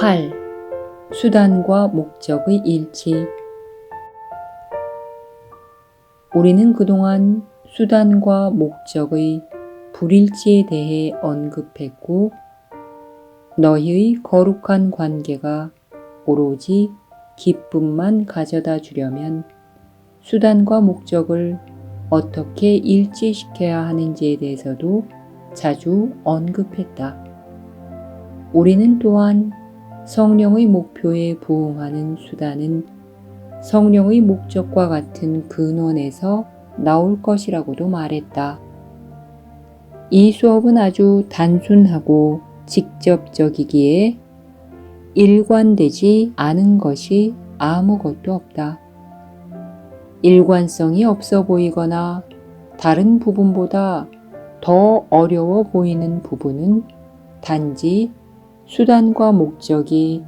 8. 수단과 목적의 일치. 우리는 그동안 수단과 목적의 불일치에 대해 언급했고, 너희의 거룩한 관계가 오로지 기쁨만 가져다 주려면 수단과 목적을 어떻게 일치시켜야 하는지에 대해서도 자주 언급했다. 우리는 또한 성령의 목표에 부응하는 수단은 성령의 목적과 같은 근원에서 나올 것이라고도 말했다. 이 수업은 아주 단순하고 직접적이기에 일관되지 않은 것이 아무것도 없다. 일관성이 없어 보이거나 다른 부분보다 더 어려워 보이는 부분은 단지 수단과 목적이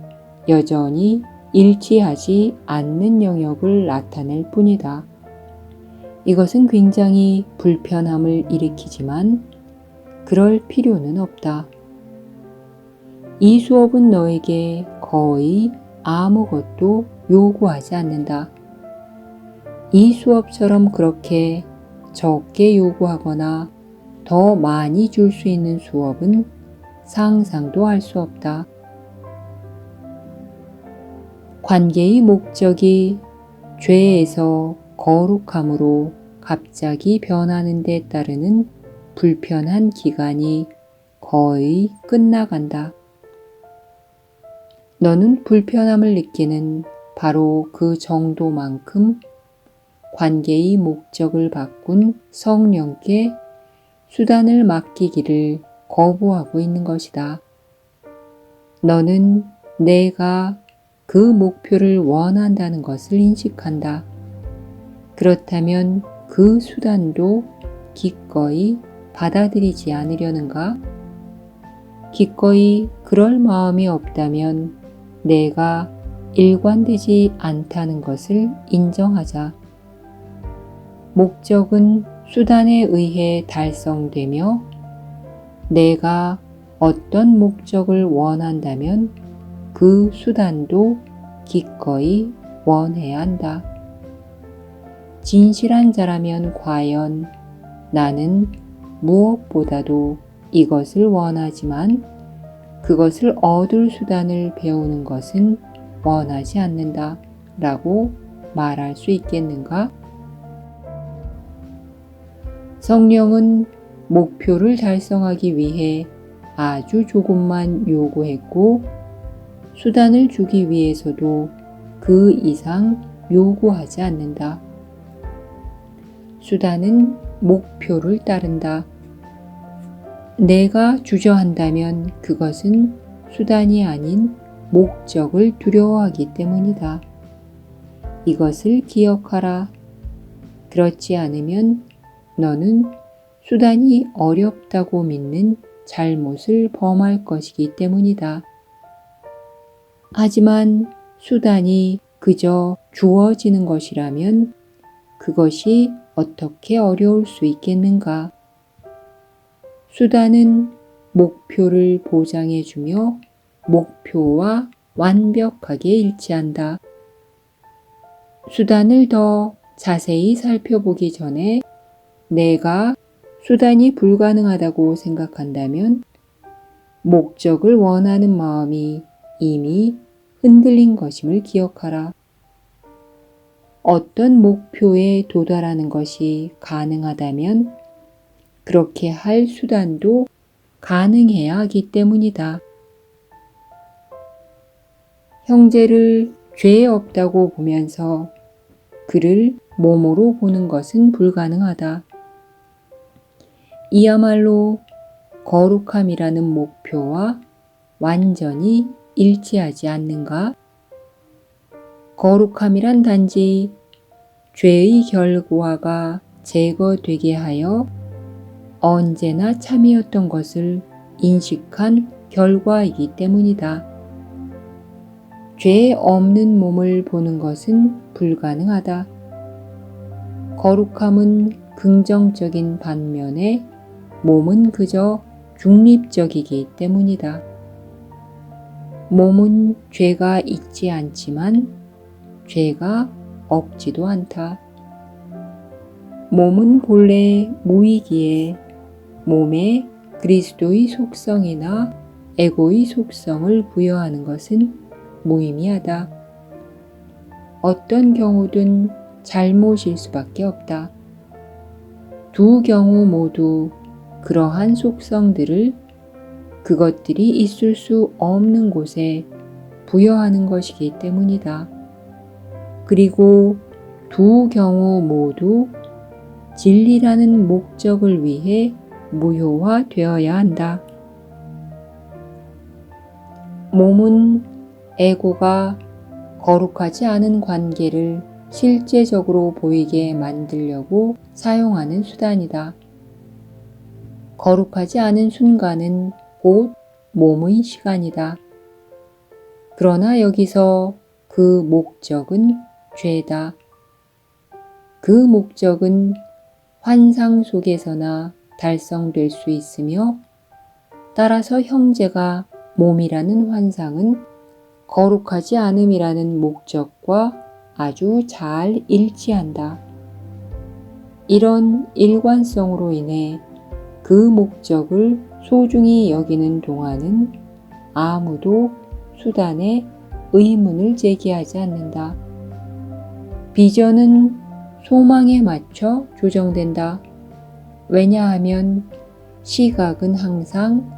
여전히 일치하지 않는 영역을 나타낼 뿐이다. 이것은 굉장히 불편함을 일으키지만 그럴 필요는 없다. 이 수업은 너에게 거의 아무것도 요구하지 않는다. 이 수업처럼 그렇게 적게 요구하거나 더 많이 줄 수 있는 수업은 상상도 할 수 없다. 관계의 목적이 죄에서 거룩함으로 갑자기 변하는 데 따르는 불편한 기간이 거의 끝나간다. 너는 불편함을 느끼는 바로 그 정도만큼 관계의 목적을 바꾼 성령께 수단을 맡기기를 거부하고 있는 것이다. 너는 내가 그 목표를 원한다는 것을 인식한다. 그렇다면 그 수단도 기꺼이 받아들이지 않으려는가? 기꺼이 그럴 마음이 없다면 내가 일관되지 않다는 것을 인정하자. 목적은 수단에 의해 달성되며 내가 어떤 목적을 원한다면 그 수단도 기꺼이 원해야 한다. 진실한 자라면 과연 나는 무엇보다도 이것을 원하지만 그것을 얻을 수단을 배우는 것은 원하지 않는다 라고 말할 수 있겠는가? 성령은 목표를 달성하기 위해 아주 조금만 요구했고 수단을 주기 위해서도 그 이상 요구하지 않는다. 수단은 목표를 따른다. 내가 주저한다면 그것은 수단이 아닌 목적을 두려워하기 때문이다. 이것을 기억하라. 그렇지 않으면 너는 수단이 어렵다고 믿는 잘못을 범할 것이기 때문이다. 하지만 수단이 그저 주어지는 것이라면 그것이 어떻게 어려울 수 있겠는가? 수단은 목표를 보장해주며 목표와 완벽하게 일치한다. 수단을 더 자세히 살펴보기 전에 내가 수단이 불가능하다고 생각한다면 목적을 원하는 마음이 이미 흔들린 것임을 기억하라. 어떤 목표에 도달하는 것이 가능하다면 그렇게 할 수단도 가능해야 하기 때문이다. 형제를 죄 없다고 보면서 그를 몸으로 보는 것은 불가능하다. 이야말로 거룩함이라는 목표와 완전히 일치하지 않는가? 거룩함이란 단지 죄의 결과가 제거되게 하여 언제나 참이었던 것을 인식한 결과이기 때문이다. 죄 없는 몸을 보는 것은 불가능하다. 거룩함은 긍정적인 반면에 몸은 그저 중립적이기 때문이다. 몸은 죄가 있지 않지만 죄가 없지도 않다. 몸은 본래 무이기에 몸에 그리스도의 속성이나 에고의 속성을 부여하는 것은 무의미하다. 어떤 경우든 잘못일 수밖에 없다. 두 경우 모두 그러한 속성들을 그것들이 있을 수 없는 곳에 부여하는 것이기 때문이다. 그리고 두 경우 모두 진리라는 목적을 위해 무효화되어야 한다. 몸은 에고가 거룩하지 않은 관계를 실제적으로 보이게 만들려고 사용하는 수단이다. 거룩하지 않은 순간은 곧 몸의 시간이다. 그러나 여기서 그 목적은 죄다. 그 목적은 환상 속에서나 달성될 수 있으며 따라서 형제가 몸이라는 환상은 거룩하지 않음이라는 목적과 아주 잘 일치한다. 이런 일관성으로 인해 그 목적을 소중히 여기는 동안은 아무도 수단에 의문을 제기하지 않는다. 비전은 소망에 맞춰 조정된다. 왜냐하면 시각은 항상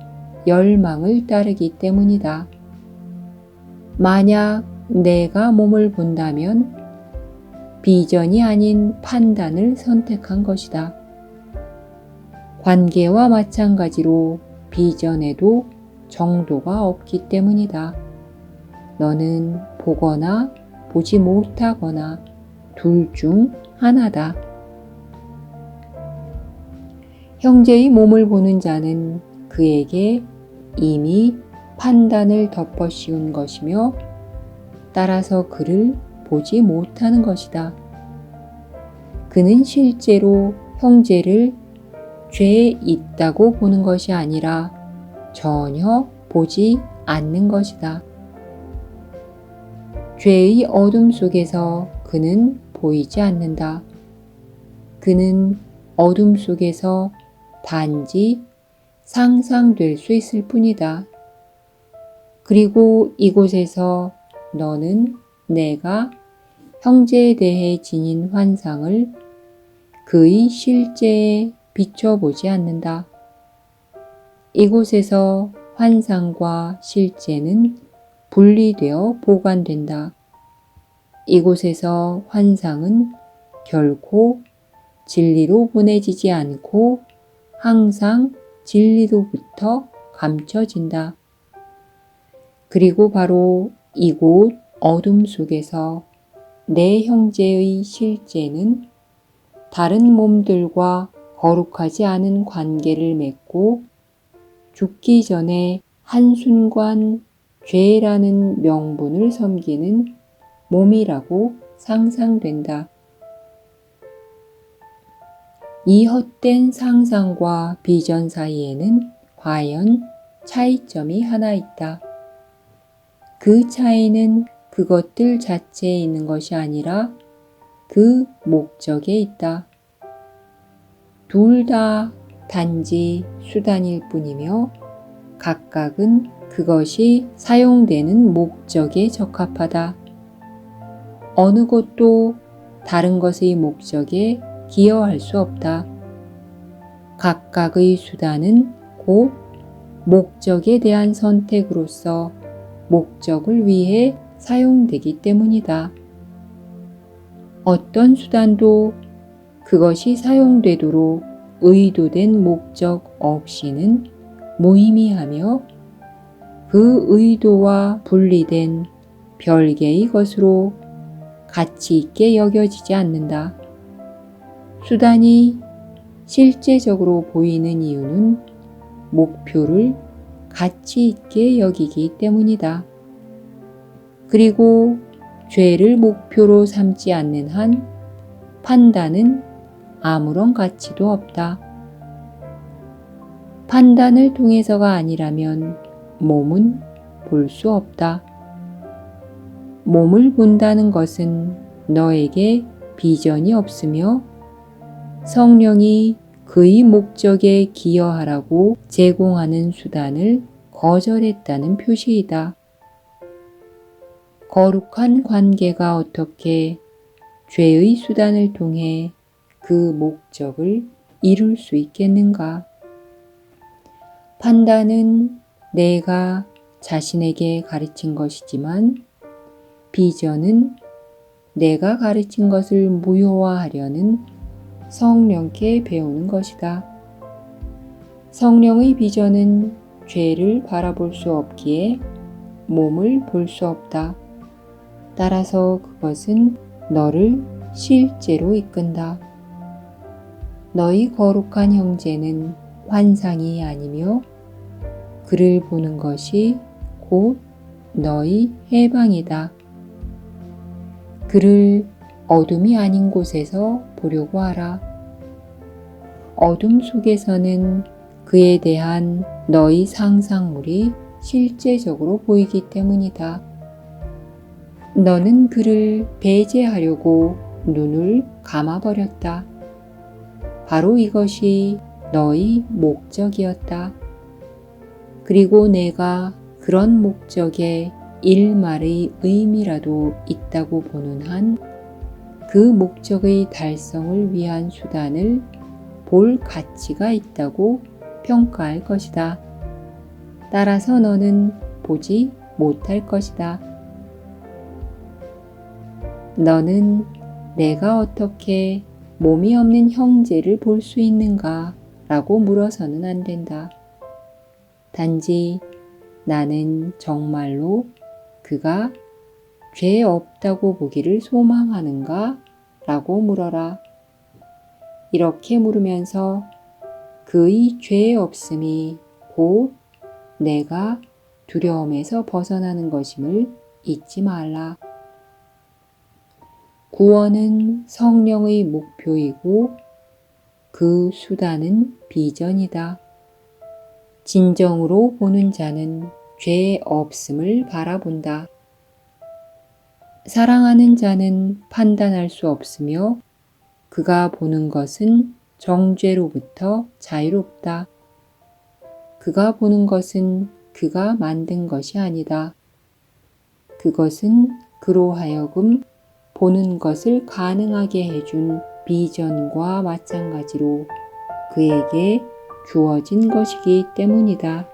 열망을 따르기 때문이다. 만약 내가 몸을 본다면 비전이 아닌 판단을 선택한 것이다. 관계와 마찬가지로 비전에도 정도가 없기 때문이다. 너는 보거나 보지 못하거나 둘 중 하나다. 형제의 몸을 보는 자는 그에게 이미 판단을 덮어씌운 것이며 따라서 그를 보지 못하는 것이다. 그는 실제로 형제를 죄에 있다고 보는 것이 아니라 전혀 보지 않는 것이다. 죄의 어둠 속에서 그는 보이지 않는다. 그는 어둠 속에서 단지 상상될 수 있을 뿐이다. 그리고 이곳에서 너는 내가 형제에 대해 지닌 환상을 그의 실제에 비춰보지 않는다. 이곳에서 환상과 실제는 분리되어 보관된다. 이곳에서 환상은 결코 진리로 보내지지 않고 항상 진리로부터 감춰진다. 그리고 바로 이곳 어둠 속에서 내 형제의 실제는 다른 몸들과 거룩하지 않은 관계를 맺고 죽기 전에 한순간 죄라는 명분을 섬기는 몸이라고 상상된다. 이 헛된 상상과 비전 사이에는 과연 차이점이 하나 있다. 그 차이는 그것들 자체에 있는 것이 아니라 그 목적에 있다. 둘 다 단지 수단일 뿐이며 각각은 그것이 사용되는 목적에 적합하다. 어느 것도 다른 것의 목적에 기여할 수 없다. 각각의 수단은 곧 목적에 대한 선택으로서 목적을 위해 사용되기 때문이다. 어떤 수단도 그것이 사용되도록 의도된 목적 없이는 무의미하며 그 의도와 분리된 별개의 것으로 가치 있게 여겨지지 않는다. 수단이 실제적으로 보이는 이유는 목표를 가치 있게 여기기 때문이다. 그리고 죄를 목표로 삼지 않는 한 판단은 아무런 가치도 없다. 판단을 통해서가 아니라면 몸은 볼 수 없다. 몸을 본다는 것은 너에게 비전이 없으며 성령이 그의 목적에 기여하라고 제공하는 수단을 거절했다는 표시이다. 거룩한 관계가 어떻게 죄의 수단을 통해 그 목적을 이룰 수 있겠는가? 판단은 내가 자신에게 가르친 것이지만 비전은 내가 가르친 것을 무효화하려는 성령께 배우는 것이다. 성령의 비전은 죄를 바라볼 수 없기에 몸을 볼 수 없다. 따라서 그것은 너를 실제로 이끈다. 너희 거룩한 형제는 환상이 아니며 그를 보는 것이 곧 너희 해방이다. 그를 어둠이 아닌 곳에서 보려고 하라. 어둠 속에서는 그에 대한 너희 상상물이 실제적으로 보이기 때문이다. 너는 그를 배제하려고 눈을 감아버렸다. 바로 이것이 너희 목적이었다. 그리고 내가 그런 목적에 일말의 의미라도 있다고 보는 한 그 목적의 달성을 위한 수단을 볼 가치가 있다고 평가할 것이다. 따라서 너는 보지 못할 것이다. 너는 내가 어떻게 몸이 없는 형제를 볼 수 있는가? 라고 물어서는 안 된다. 단지 나는 정말로 그가 죄 없다고 보기를 소망하는가? 라고 물어라. 이렇게 물으면서 그의 죄 없음이 곧 내가 두려움에서 벗어나는 것임을 잊지 말라. 구원은 성령의 목표이고 그 수단은 비전이다. 진정으로 보는 자는 죄 없음을 바라본다. 사랑하는 자는 판단할 수 없으며 그가 보는 것은 정죄로부터 자유롭다. 그가 보는 것은 그가 만든 것이 아니다. 그것은 그로 하여금 보는 것을 가능하게 해준 비전과 마찬가지로 그에게 주어진 것이기 때문이다.